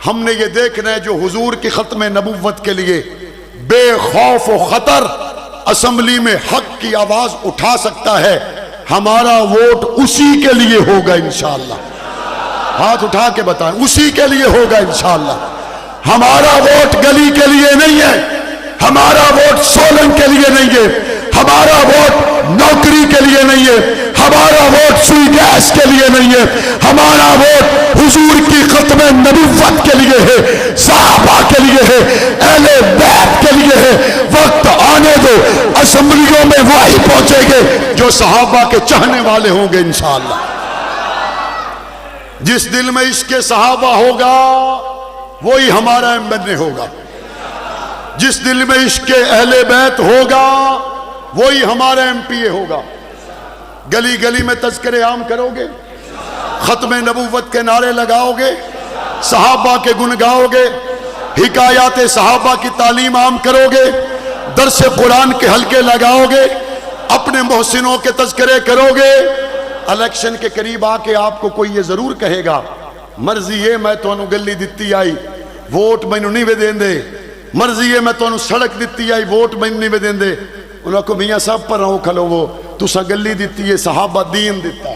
ہم نے یہ دیکھنا ہے جو حضور کی ختم نبوت کے لیے بے خوف و خطر اسمبلی میں حق کی آواز اٹھا سکتا ہے، ہمارا ووٹ اسی کے لیے ہوگا انشاءاللہ۔ ہاتھ اٹھا کے بتائیں، اسی کے لیے ہوگا انشاءاللہ۔ ہمارا ووٹ گلی کے لیے نہیں ہے، ہمارا ووٹ سولنگ کے لیے نہیں ہے، ہمارا ووٹ نوکری کے لیے نہیں ہے، ہمارا ووٹ سوئی گیس کے لیے نہیں ہے، ہمارا ووٹ حضور کی ختم نبوت کے لیے ہے، صحابہ کے لیے ہے، اہل بیت کے لیے ہے۔ وقت آنے دو، اسمبلیوں میں وہی پہنچیں گے جو صحابہ کے چاہنے والے ہوں گے انشاءاللہ۔ جس دل میں عشق صحابہ ہوگا وہی ہمارا ایم ہوگا، جس دل میں عشق اہل بیت ہوگا وہی ہمارا ایم پی اے ہوگا۔ گلی گلی میں تذکرے عام کرو گے، ختم نبوت کے نعرے لگاؤ گے، صحابہ کے گن گاؤ گے، حکایات صحابہ کی تعلیم عام کرو گے، درس قرآن کے حلقے لگاؤ گے، اپنے محسنوں کے تذکرے کرو گے۔ الیکشن کے قریب آ کے آپ کو کوئی یہ ضرور کہے گا مرضی ہے میں تو گلی دتی آئی ووٹ مینوں نہیں دین دے، مرضی ہے میں تو سڑک دتی آئی ووٹ مینوں نہیں دین دے۔ انہوں کو میاں صاحب پر رہو کھلو وہ تسا گلی دیتی ہے، صحابہ دین دیتا ہے۔